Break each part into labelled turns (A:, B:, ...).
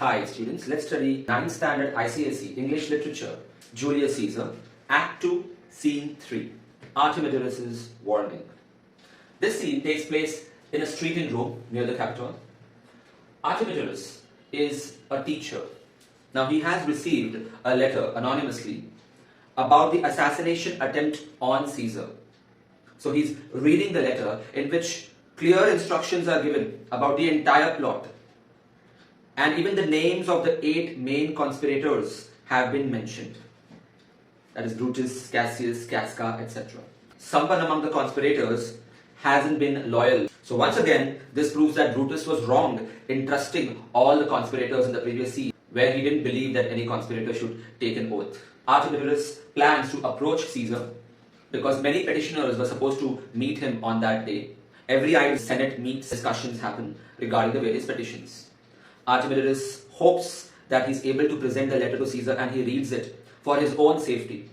A: Hi students, let's study 9th standard ICSE English Literature, Julius Caesar, Act 2, Scene 3, Artemidorus' Warning. This scene takes place in a street in Rome near the Capitol. Artemidorus is a teacher. Now he has received a letter anonymously about the assassination attempt on Caesar. So he's reading the letter in which clear instructions are given about the entire plot. And even the names of the 8 main conspirators have been mentioned. That is Brutus, Cassius, Casca, etc. Someone among the conspirators hasn't been loyal. So once again, this proves that Brutus was wrong in trusting all the conspirators in the previous scene, where he didn't believe that any conspirator should take an oath. Artemidorus plans to approach Caesar because many petitioners were supposed to meet him on that day. Every night, Senate meets, discussions happen regarding the various petitions. Artemidorus hopes that he's able to present the letter to Caesar and he reads it for his own safety.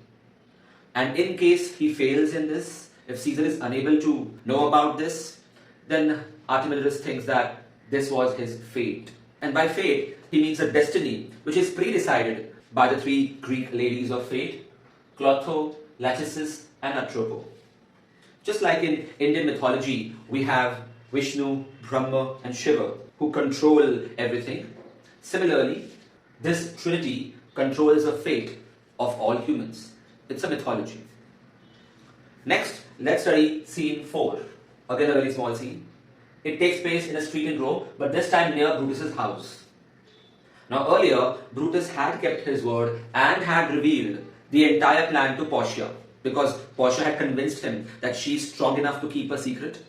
A: And in case he fails in this, if Caesar is unable to know about this, then Artemidorus thinks that this was his fate. And by fate, he means a destiny which is pre-decided by the 3 Greek ladies of fate, Clotho, Lachesis, and Atropo. Just like in Indian mythology, we have Vishnu, Brahma, and Shiva, who control everything. Similarly, this trinity controls the fate of all humans. It's a mythology. Next, let's study scene 4. Again, a very small scene. It takes place in a street in Rome, but this time near Brutus's house. Now earlier, Brutus had kept his word and had revealed the entire plan to Portia, because Portia had convinced him that she's strong enough to keep a secret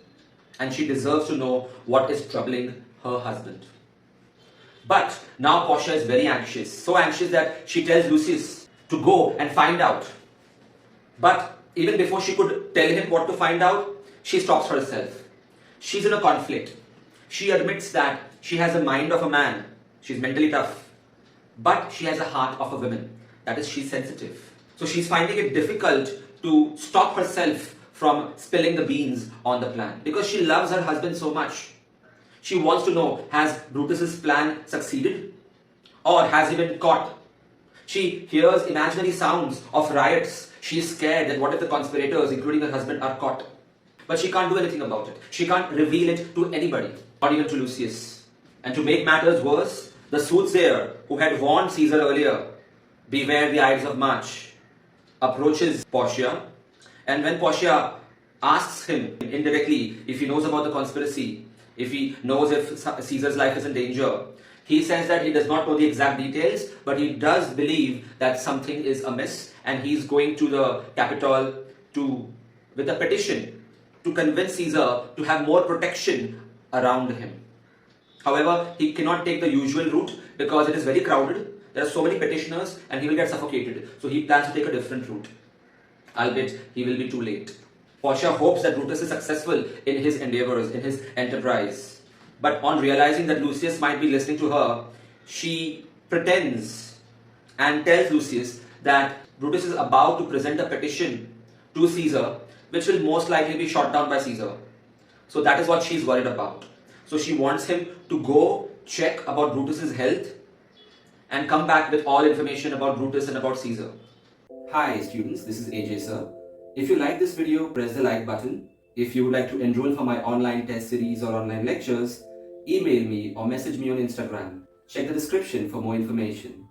A: and she deserves to know what is troubling her husband. But now Portia is very anxious, so anxious that she tells Lucius to go and find out. But even before she could tell him what to find out, she stops herself. She's in a conflict. She admits that she has the mind of a man. She's mentally tough. But she has a heart of a woman. That is, she's sensitive. So she's finding it difficult to stop herself from spilling the beans on the plan because she loves her husband so much. She wants to know, has Brutus's plan succeeded or has he been caught? She hears imaginary sounds of riots. She is scared that what if the conspirators, including her husband, are caught? But she can't do anything about it. She can't reveal it to anybody, not even to Lucius. And to make matters worse, the soothsayer who had warned Caesar earlier, beware the Ides of March, approaches Portia. And when Portia asks him indirectly if he knows about the conspiracy, if he knows if Caesar's life is in danger, he says that he does not know the exact details, but he does believe that something is amiss and he's going to the Capitol with a petition to convince Caesar to have more protection around him. However, he cannot take the usual route because it is very crowded. There are so many petitioners and he will get suffocated. So he plans to take a different route. Albeit, he will be too late. Portia hopes that Brutus is successful in his endeavors, in his enterprise. But on realizing that Lucius might be listening to her, she pretends and tells Lucius that Brutus is about to present a petition to Caesar, which will most likely be shot down by Caesar. So that is what she's worried about. So she wants him to go check about Brutus's health and come back with all information about Brutus and about Caesar. Hi students, this is AJ sir. If you like this video, press the like button. If you would like to enroll for my online test series or online lectures, email me or message me on Instagram. Check the description for more information.